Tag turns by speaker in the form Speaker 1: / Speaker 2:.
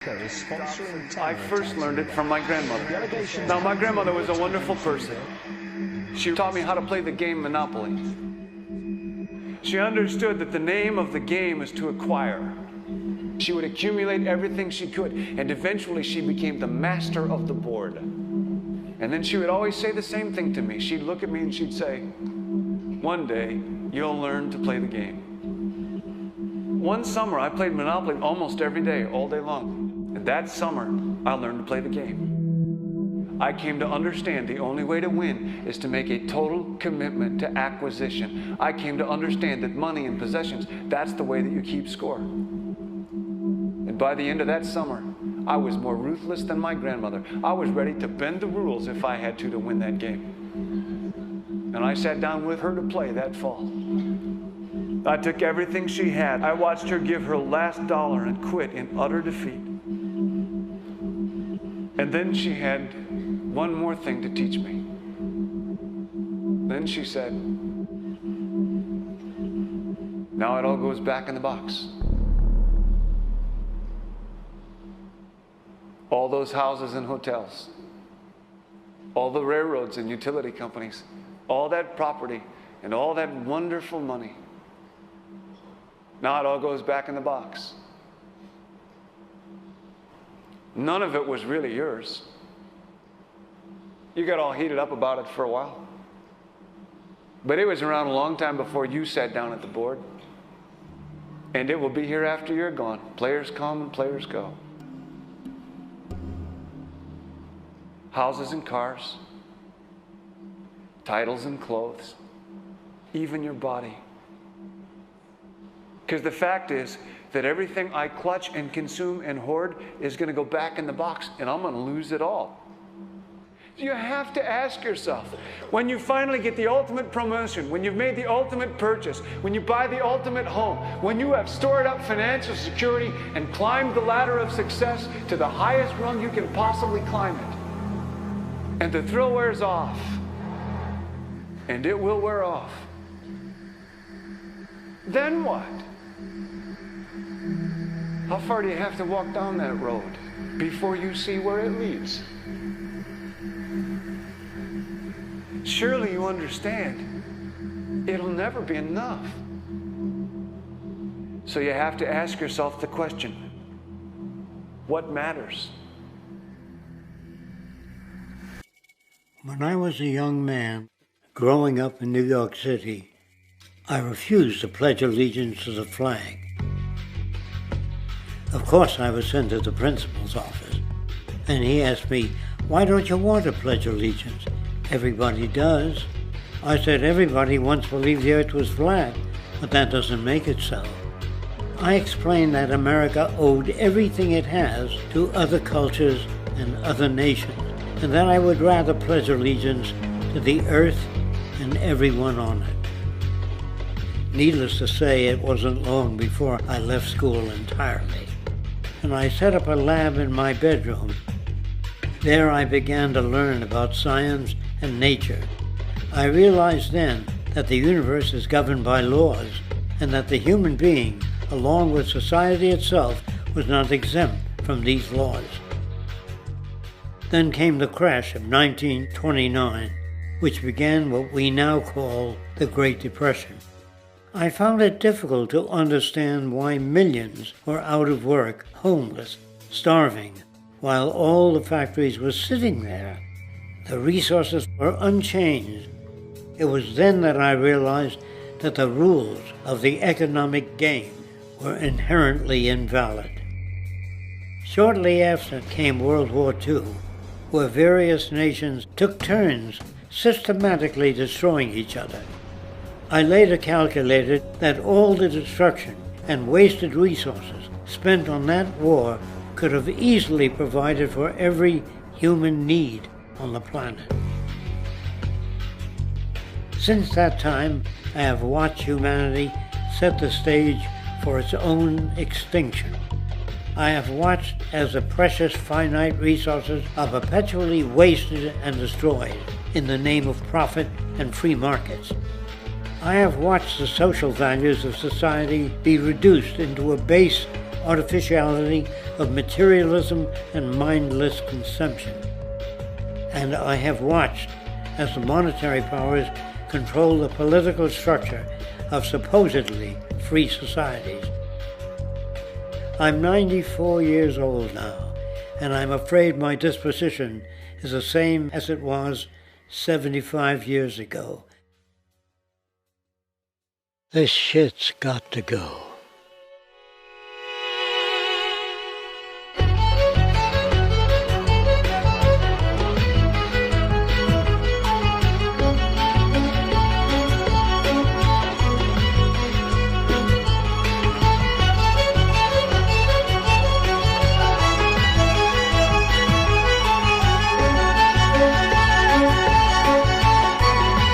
Speaker 1: I first learned it from my grandmother. Now, my grandmother was a wonderful person. She taught me how to play the game Monopoly. She understood that the name of the game is to acquire. She would accumulate everything she could, and eventually she became the master of the board. And then she would always say the same thing to me. She'd look at me and she'd say, "One day, you'll learn to play the game." One summer, I played Monopoly almost every day, all day long. And that summer, I learned to play the game. I came to understand the only way to win is to make a total commitment to acquisition. I came to understand that money and possessions, that's the way that you keep score. And by the end of that summer, I was more ruthless than my grandmother. I was ready to bend the rules if I had to win that game. And I sat down with her to play that fall. I took everything she had. I watched her give her last dollar and quit in utter defeat. And then she had one more thing to teach me. Then she said, "Now it all goes back in the box." All those houses and hotels, all the railroads and utility companies, all that property and all that wonderful money. Now it all goes back in the box. None of it was really yours. You got all heated up about it for a while. But it was around a long time before you sat down at the board. And it will be here after you're gone. Players come and players go. Houses and cars, titles and clothes, even your body. Because the fact is that everything I clutch and consume and hoard is going to go back in the box, and I'm going to lose it all. You have to ask yourself, when you finally get the ultimate promotion, when you've made the ultimate purchase, when you buy the ultimate home, when you have stored up financial security and climbed the ladder of success to the highest rung you can possibly climb it, and the thrill wears off, and it will wear off, then what? How far do you have to walk down that road before you see where it leads? Surely you understand, it'll never be enough. So you have to ask yourself the question, what matters?
Speaker 2: When I was a young man, growing up in New York City, I refused to pledge allegiance to the flag. Of course, I was sent to the principal's office, and he asked me, "Why don't you want to pledge allegiance? Everybody does." I said, "Everybody once believed the earth was flat, but that doesn't make it so." I explained that America owed everything it has to other cultures and other nations, and that I would rather pledge allegiance to the earth and everyone on it. Needless to say, it wasn't long before I left school entirely, and I set up a lab in my bedroom. There I began to learn about science and nature. I realized then that the universe is governed by laws, and that the human being, along with society itself, was not exempt from these laws. Then came the crash of 1929, which began what we now call the Great Depression. I found it difficult to understand why millions were out of work, homeless, starving, while all the factories were sitting there. The resources were unchanged. It was then that I realized that the rules of the economic game were inherently invalid. Shortly after came World War II, where various nations took turns systematically destroying each other. I later calculated that all the destruction and wasted resources spent on that war could have easily provided for every human need on the planet. Since that time, I have watched humanity set the stage for its own extinction. I have watched as the precious finite resources are perpetually wasted and destroyed in the name of profit and free markets. I have watched the social values of society be reduced into a base artificiality of materialism and mindless consumption. And I have watched as the monetary powers control the political structure of supposedly free societies. I'm 94 years old now, and I'm afraid my disposition is the same as it was 75 years ago. This shit's got to go.